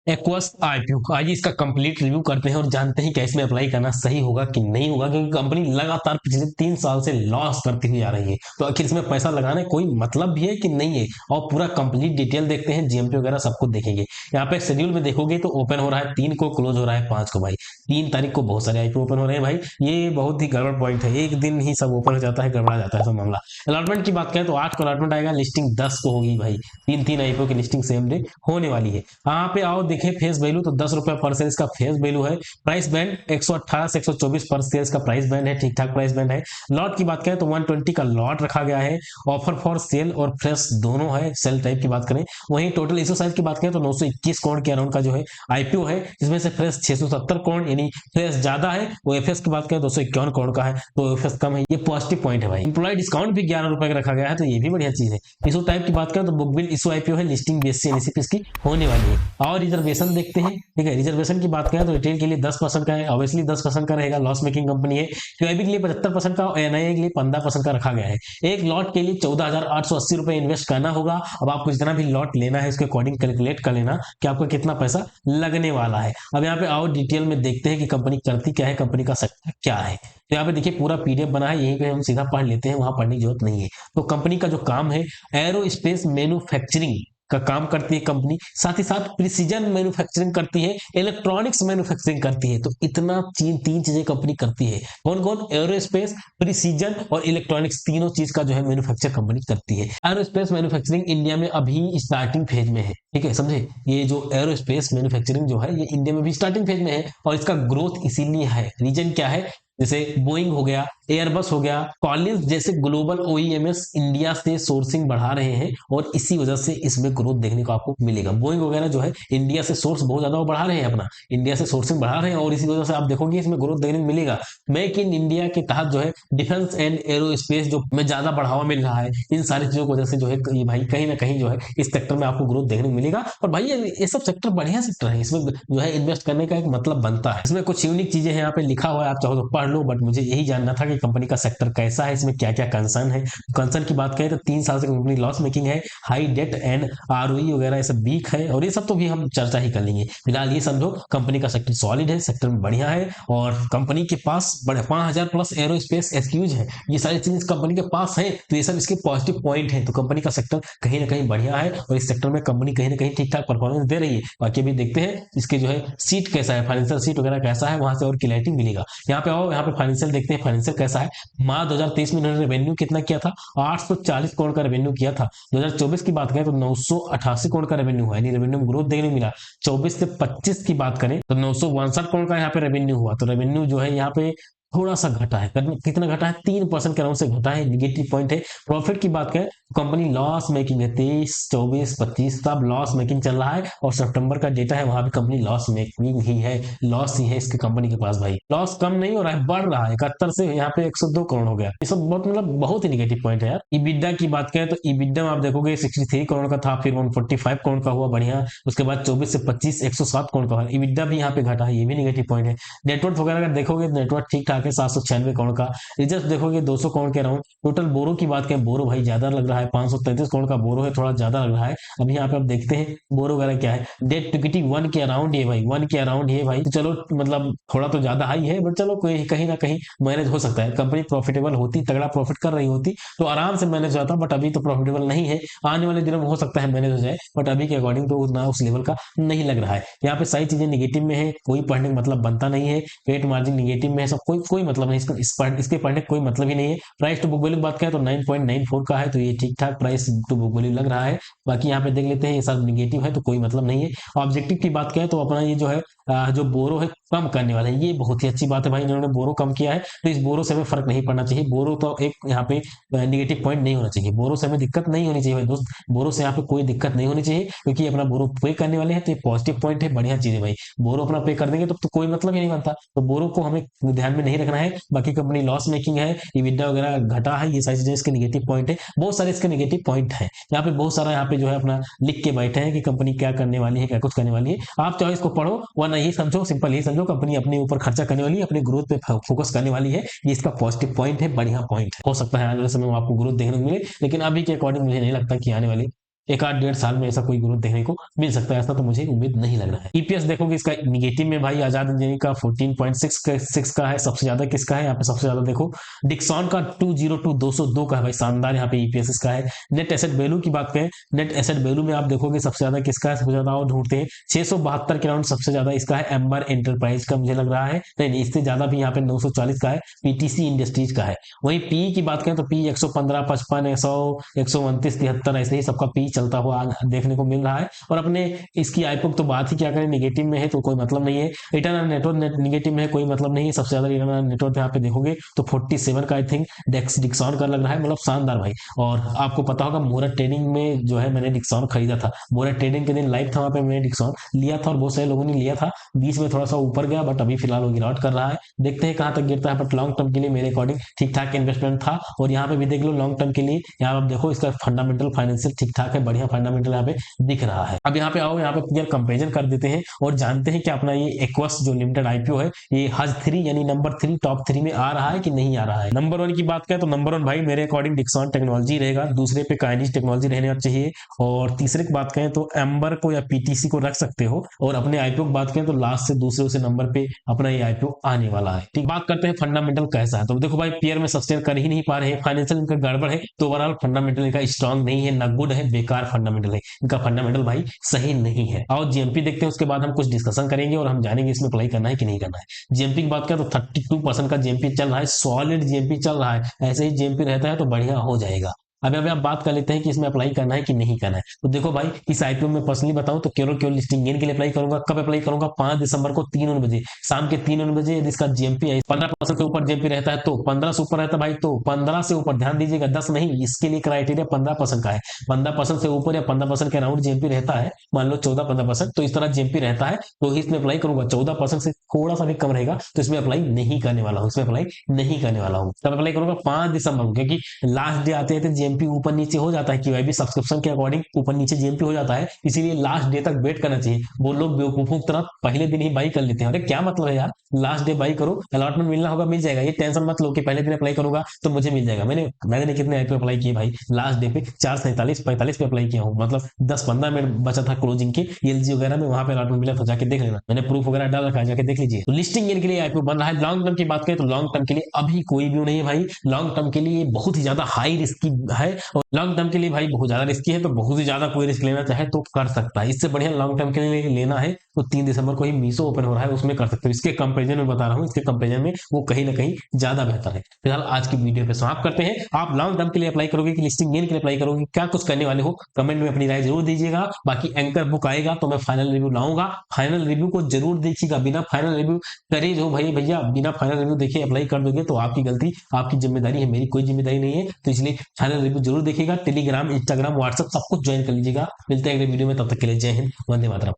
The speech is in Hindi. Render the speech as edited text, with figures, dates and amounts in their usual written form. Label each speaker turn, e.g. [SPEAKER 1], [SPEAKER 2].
[SPEAKER 1] एक्वस आईपीओ, आइए इसका कंप्लीट रिव्यू करते हैं और जानते हैं कि इसमें अप्लाई करना सही होगा कि नहीं होगा, क्योंकि कंपनी लगातार पिछले 3 साल से लॉस करती हुई आ रही है। तो आखिर इसमें पैसा लगाने कोई मतलब भी है कि नहीं है, और पूरा कंप्लीट डिटेल देखते हैं, जीएमपी वगैरह सब कुछ देखेंगे। यहाँ पे शेड्यूल में देखोगे तो ओपन हो रहा है 3 को, क्लोज हो रहा है 5 को भाई। 3 तारीख को बहुत सारे आईपीओ ओपन हो रहे हैं भाई। ये बहुत ही गड़बड़ पॉइंट है, एक दिन ही सब ओपन हो जाता है, गड़बड़ा जाता है सब मामला। अलॉटमेंट की बात करें तो 8 को अलॉटमेंट आएगा, लिस्टिंग 10 को होगी भाई। 3 आईपीओ की लिस्टिंग सेम डे होने वाली है। यहाँ पे आओ देखें फेस वैल्यू, तो 10 रुपए पर शेयर इसका फेस वैल्यू है। प्राइस बैंड 118 से 124 पर शेयर का प्राइस बैंड है, ठीक ठाक प्राइस बैंड है। लॉट की बात करें तो 120 का लॉट रखा गया है। ऑफर फॉर सेल और फ्रेश दोनों है, सेल टाइप की बात करें। वहीं टोटल इशू साइज की बात करें तो 921 करोड़ के अराउंड का जो है आईपीओ है, जिसमें से फ्रेश 670 करोड़, यानी फ्रेश ज्यादा है। वो एफएस की बात करें 251 करोड़ का है, तो एफएस कम है, ये पॉजिटिव पॉइंट है भाई। इंप्लॉय डिस्काउंट भी 11 रुपए का रखा गया है, तो ये भी बढ़िया चीज है। इशू टाइप की बात करें तो बुकबिल इशू आईपीओ है, लिस्टिंग बीएससी एनएससी पे इसकी होने वाली है। और रिजर्वेशन देखते हैं, ठीक है। रिजर्वेशन की बात करें तो रिटेल के लिए 10% का है, ऑब्वियसली 10% का रहेगा, लॉस मेकिंग कंपनी है। क्यूआईबी के लिए 75% का और एनआईए के लिए 15% का रखा गया है। एक लॉट के लिए 14,880 रुपए इन्वेस्ट करना होगा। अब आपको जितना भी लॉट लेना है उसके अकॉर्डिंग कैलकुलेट कर लेना कि आपको कितना पैसा लगने वाला है। अब यहाँ पे आओ डिटेल में देखते हैं कि कंपनी करती क्या है, कंपनी का सेक्टर क्या है। तो यहाँ पे देखिए पूरा पीडीएफ बना है, यहीं पे हम सीधा पढ़ लेते हैं, वहां पढ़ने की जरूरत नहीं है। तो कंपनी का जो काम है, एरोस्पेस मैन्युफैक्चरिंग का काम करती है कंपनी, साथ ही साथ प्रिसीजन मैन्युफैक्चरिंग करती है, इलेक्ट्रॉनिक्स मैन्युफैक्चरिंग करती है। तो इतना तीन चीजें कंपनी करती है। कौन कौन? एरोस्पेस, प्रिसीजन और इलेक्ट्रॉनिक्स, तीनों चीज का जो है मैन्युफैक्चर कंपनी करती है। एरोस्पेस मैन्युफैक्चरिंग इंडिया में अभी स्टार्टिंग फेज में है, ठीक है, समझे। ये जो एरोस्पेस मैन्युफैक्चरिंग जो है ये इंडिया में भी स्टार्टिंग फेज में है, और इसका ग्रोथ इसीलिए है। रीजन क्या है? जैसे बोइंग हो गया, एयरबस हो गया, कॉलिंस जैसे ग्लोबल ओईएमएस इंडिया से सोर्सिंग बढ़ा रहे हैं, और इसी वजह से इसमें ग्रोथ देखने को आपको मिलेगा। बोइंग वगैरह जो है इंडिया से सोर्स बहुत ज्यादा वो बढ़ा रहे हैं, अपना इंडिया से सोर्सिंग बढ़ा रहे हैं, और इसी वजह से आप देखोगे इसमें ग्रोथ देखने को मिलेगा। मेक इन इंडिया के तहत जो है डिफेंस एंड एरोस्पेस जो में ज्यादा बढ़ावा मिल रहा है, इन सारी चीजों की वजह से जो है ये भाई कहीं ना कहीं जो है इस सेक्टर में आपको ग्रोथ देखने को मिलेगा। और भाई ये सब सेक्टर बढ़िया सेक्टर है, इसमें जो है इन्वेस्ट करने का एक मतलब बनता है। इसमें कुछ यूनिक चीजें हैं यहाँ पे लिखा हुआ है, आप चाहो तो पढ़ लो, बट मुझे यही जानना था कि कंपनी का सेक्टर कैसा है, इसमें क्या क्या कंसर्न है। कंसर्न की बात करें तो 3 साल से कंपनी लॉस मेकिंग है, हाई डेट एंड आरओई वगैरह ये सब वीक है, और ये सब तो भी हम चर्चा ही कर लेंगे। फिलहाल ये समझो कंपनी का सेक्टर सॉलिड है, सेक्टर में बढ़िया है, और कंपनी के पास बड़े 5,000 प्लस एरोस्पेस एसक्यूज है। ये सारी चीजें कंपनी के पास है, तो ये सब इसके पॉजिटिव पॉइंट है। तो कंपनी का सेक्टर कहीं ना कहीं बढ़िया है, और इस सेक्टर में कंपनी कहीं ना कहीं ठीक ठाक परफॉर्मेंस दे रही है। बाकी अभी देखते हैं इसके जो है सीट कैसा है, फाइनेंशियल सीट वगैरह कैसा है, वहां से और क्लैरिटी मिलेगा। यहाँ पे आओ, यहाँ पे फाइनेंशियल देखते हैं, फाइनेंशियल कैसा है। मार्च 2023 में इन्होंने रेवेन्यू कितना किया था? 840 करोड़ का रेवेन्यू किया था। 2024 की बात करें तो 988 करोड़ का रेवेन्यू है, यानी रेवेन्यू में ग्रोथ देखने को मिला। 24 से 25 की बात करें तो 962 करोड़ का यहाँ पे रेवेन्यू हुआ। तो रेवेन्यू जो है यहाँ पे थोड़ा सा घटा है, कितना घटा है? 3% के अराउंड से घटा है, निगेटिव पॉइंट है। प्रॉफिट की बात करें, कंपनी लॉस मेकिंग है, 23, 24, 25 सब लॉस मेकिंग चल रहा है, और सितंबर का डेटा है वहां भी कंपनी लॉस मेकिंग ही है, लॉस ही है इसके कंपनी के पास भाई। लॉस कम नहीं हो रहा है, बढ़ रहा है, 71 से यहाँ पे 102 करोड़ हो गया। ये सब बहुत मतलब बहुत ही निगेटिव पॉइंट है यार। ईबिडा की बात करें तो ईबिडा में आप देखोगे 63 करोड़ का था, फिर 145 करोड़ का हुआ, बढ़िया। उसके बाद 24 से 25 107 करोड़ का हुआ। ईबिडा भी यहाँ पे घटा है, ये भी निगेटिव पॉइंट है। नेटवर्क वगैरह अगर देखोगे नेटवर्क ठीक ठाक है, 796 करोड़ का। रिजर्व देखोगे 200 करोड़ के अराउंड। टोटल बोरो की बात करें, बोरो भाई ज्यादा लग रहा है, 533 करोड़ का बोरो है, थोड़ा ज्यादा लग रहा है। अब यहाँ पे आप देखते हैं बोरो वगैरह क्या है। डेट टू इक्विटी 1 के अराउंड ये भाई, 1 के अराउंड ये भाई। तो चलो मतलब थोड़ा तो ज्यादा हाई है, बट चलो कोई कहीं ना कहीं मैनेज हो सकता है। कंपनी प्रॉफिटेबल होती, तगड़ा प्रॉफिट कर रही होती तो आराम से मैनेज होता, बट अभी तो प्रॉफिटेबल नहीं है। आने वाले दिनों में हो सकता है मैनेज हो जाए, बट अभी के अकॉर्डिंग तो उतना उस लेवल का नहीं लग रहा है। यहाँ पे सारी चीजें निगेटिव में है, कोई पढ़ने का मतलब बनता नहीं है। पेट मार्जिन निगेटिव में है, सब कोई कोई मतलब नहीं, इसके पढ़ने का कोई मतलब ही नहीं है। प्राइस टू बुक वैल्यू की बात करें तो 9.94 का है, तो ये ठीक ठाक प्राइस टू बुक वैल्यू लग रहा है। बाकी यहाँ पे देख लेते हैं, ये सब निगेटिव है तो कोई मतलब नहीं है। ऑब्जेक्टिव की बात करें तो अपना ये जो है जो बोरो है कम करने वाला है, ये बहुत ही अच्छी बात है भाई, इन्होंने बोरो कम किया है। तो इस बोरो से हमें फर्क नहीं पड़ना चाहिए। बोरो तो एक यहाँ पे निगेटिव पॉइंट नहीं होना चाहिए, बोरो से हमें दिक्कत नहीं होनी चाहिए भाई दोस्त। बोरो से यहाँ पे कोई दिक्कत नहीं होनी चाहिए, क्योंकि अपना बोरो पे करने वाले हैं, तो ये पॉजिटिव पॉइंट है, बढ़िया चीज है भाई। बोरो अपना पे कर देंगे तो कोई मतलब ही नहीं बनता, तो बोरो को हमें ध्यान में नहीं रखना है। बाकी कंपनी लॉस मेकिंग है, इबिडा वगैरह घटा है, ये सारी चीजें इसके नेगेटिव पॉइंट है। बहुत सारे इसके नेगेटिव पॉइंट है, यहाँ पे बहुत सारा यहाँ पे जो है अपना लिख के बैठे हैं कि कंपनी क्या करने वाली है, क्या कुछ करने वाली है। आप चाहो इसको पढ़ो, वरना यही समझो, सिंपल यही समझो, कंपनी अपने ऊपर खर्चा करने वाली है, अपने ग्रोथ पे फोकस करने वाली है। ये इसका पॉजिटिव पॉइंट है, बढ़िया पॉइंट है। हो सकता है आने वाले समय में आपको ग्रोथ देखने को मिले, लेकिन अभी के अकॉर्डिंग मुझे नहीं लगता कि आने वाली एक आध 1.5 साल में ऐसा कोई ग्रोथ देखने को मिल सकता है, ऐसा तो मुझे उम्मीद नहीं लग रहा है। ईपीएस देखोगे इसका निगेटिव में भाई आजाद इंजीनियरिंग का 14.6 का है, सबसे ज्यादा किसका है यहाँ पे, सबसे ज्यादा देखो डिक्सॉन का 202 का है भाई, शानदार यहाँ पे ईपीएस इसका है। नेट एसेट वैल्यू की बात करें, नेट एसेट वैल्यू में आप देखोगे सबसे ज्यादा किसका है, सबसे ज्यादा और ढूंढते हैं 672 के राउंड सबसे ज्यादा इसका है एम्बर एंटरप्राइज का मुझे लग रहा है, नहीं इससे ज्यादा भी यहाँ पे 940 का है पीटीसी इंडस्ट्रीज का है। वहीं पी की बात करें तो पी 115, 55, 100, 129, 73 ऐसे ही सबका पी चलता हुआ देखने को मिल रहा है। और अपने इसकी आईपीओ तो बात ही क्या करें, निगेटिव में है तो कोई मतलब नहीं है। रिटर्न ऑन नेटवर्थ निगेटिव में है, कोई मतलब नहीं है। सबसे ज्यादा रिटर्न ऑन नेटवर्थ यहाँ पे देखोगे तो 47 का आई थिंक डिक्सॉन का लग रहा है, मतलब शानदार भाई। और आपको पता होगा मोरा ट्रेडिंग में जो है मैंने डिक्सॉन खरीदा था, मोरा ट्रेडिंग के दिन लाइव था वहां पे, मैंने डिक्सॉन लिया था और बहुत सारे लोगों ने लिया था। बीच में थोड़ा सा ऊपर गया बट अभी फिलहाल वो गिरावट कर रहा है, देखते हैं कहां तक गिरता है। बट लॉन्ग टर्म के लिए मेरे अकॉर्डिंग ठीक ठाक इन्वेस्टमेंट था। और यहाँ पे भी देख लो लॉन्ग टर्म के लिए, यहाँ आप देखो इसका फंडामेंटल फाइनेंशियल ठीक ठाक है, बढ़िया फंडामेंटल यहाँ पे दिख रहा है। अब यहाँ पे आओ, यहाँ पे क्लियर कंपेरिजन कर देते हैं और जानते हैं कि अपना ये एक्वस जो लिमिटेड आईपीओ है ये हज 3 यानी नंबर 3 टॉप 3 में आ रहा है कि नहीं आ रहा है। नंबर 1 की बात करें तो नंबर 1 भाई मेरे अकॉर्डिंग डिक्सॉन टेक्नोलॉजी रहेगा, दूसरे पे काइनिज टेक्नोलॉजी रहना चाहिए, और तीसरे की बात करें तो एम्बर को या पीटीसी को रख सकते हो। और अपने आईपीओ की बात करें तो लास्ट से दूसरे से नंबर पे अपना ये आईपीओ आने वाला है। ठीक, बात करते हैं फंडामेंटल कैसा है, तो देखो भाई पेयर में सस्टेन कर ही नहीं पा रहे हैं, फाइनेंशियल इनका गड़बड़ है, तो ओवरऑल फंडामेंटल इनका स्ट्रांग नहीं है, ना गुड है, बेकार फंडामेंटल है इनका, फंडामेंटल भाई सही नहीं है। और जीएमपी देखते हैं, उसके बाद हम कुछ डिस्कशन करेंगे और हम जानेंगे इसमें अप्लाई करना है कि नहीं करना है। जीएमपी की बात करें तो 32% का जीएमपी चल रहा है, सॉलिड जीएमपी चल रहा है, ऐसे ही जीएमपी रहता है तो बढ़िया हो जाएगा। अभी आप बात कर लेते हैं कि इसमें अप्लाई करना है कि नहीं करना है। तो देखो भाई इस आईपीओ में पर्सनली बताऊं तो केवल लिस्टिंग गेन के लिए अप्लाई करूंगा। कब अप्लाई करूंगा? 5 दिसंबर को 3 बजे, शाम के 3 बजे। यदि इसका जीएमपी है 15% से ऊपर जीएमपी रहता है तो, 15 से ऊपर रहता है भाई तो 15 से ऊपर, ध्यान दीजिएगा 10 नहीं, इसके लिए क्राइटेरिया 15% का है। 15% से ऊपर या 15% के अराउंड जीएमपी रहता है, मान लो 14-15%, तो इस तरह जीएमपी रहता है तो ही इसमें अप्लाई करूंगा। 14% से थोड़ा सा भी कम रहेगा तो इसमें अप्लाई नहीं करने वाला हूँ, इसमें अप्लाई नहीं करने वाला हूँ। तब अप्लाई करूंगा 5 दिसंबर को, क्योंकि लास्ट डे आते हैं जीएमपी ऊपर नीचे हो जाता है, क्यूआईबी सब्सक्रिप्शन के अकॉर्डिंग ऊपर नीचे जीएमपी हो जाता है, इसीलिए लास्ट डे तक वेट करना चाहिए। वो लोग बेवकूफों की तरह पहले दिन ही बाई कर लेते हैं। अरे क्या मतलब है यार, लास्ट डे बाई करो, अलॉटमेंट मिलना होगा मिल जाएगा, ये टेंशन मत लो कि पहले दिन अप्लाई करूंगा तो मुझे मिल जाएगा। मैंने कितने आईपीओ अप्लाई किए भाई, लास्ट डे पे 4:47-45 पे अप्लाई किया हूँ, मतलब 10-15 मिनट बचा था क्लोजिंग के, एलजी वगैरह में, वहां पे अलॉटमेंट मिला तो जाके देख लेना, मैंने प्रूफ वगैरह डाल रखा है, जाके देख लीजिए। तो लिस्टिंग के लिए आईपीओ बन रहा है। लॉन्ग टर्म की बात करें तो लॉन्ग टर्म के लिए अभी कोई व्यू नहीं है भाई, लॉन्ग टर्म के लिए बहुत ही ज्यादा हाई रिस्की है, और लॉन्ग टर्म के लिए भाई बहुत ज्यादा रिस्की है, तो बहुत ही ज्यादा कोई रिस्क लेना चाहे तो कर सकता है। इससे बढ़िया लॉन्ग टर्म के लिए लेना है तो 3 दिसंबर को ही मीशो ओपन हो रहा है, उसमें कर सकते हो। इसके कंपेरिजन में बता रहा हूँ, इसके कंपेरिजन में वो कहीं ना कहीं ज्यादा बेहतर है। फिलहाल आज की वीडियो पे समाप्त करते हैं। आप लॉन्ग टर्म के लिए अप्लाई करोगे कि लिस्टिंग गेन के लिए अप्लाई करोगे, क्या कुछ करने वाले हो, कमेंट में अपनी राय जरूर दीजिएगा। बाकी एंकर बुक आएगा तो मैं फाइनल रिव्यू लाऊंगा, फाइनल रिव्यू को जरूर देखिएगा। बिना फाइनल रिव्यू करे जो भाई भैया बिना फाइनल रिव्यू देखे अप्लाई कर दोगे तो आपकी गलती, आपकी जिम्मेदारी है, मेरी कोई जिम्मेदारी नहीं है। तो इसलिए फाइनल रिव्यू जरूर देखिएगा। टेलीग्राम, इंस्टाग्राम, व्हाट्सएप सब कुछ ज्वाइन कर लीजिएगा। मिलते हैं अगले वीडियो में, तब तक के लिए जय हिंद, वंदे मातरम।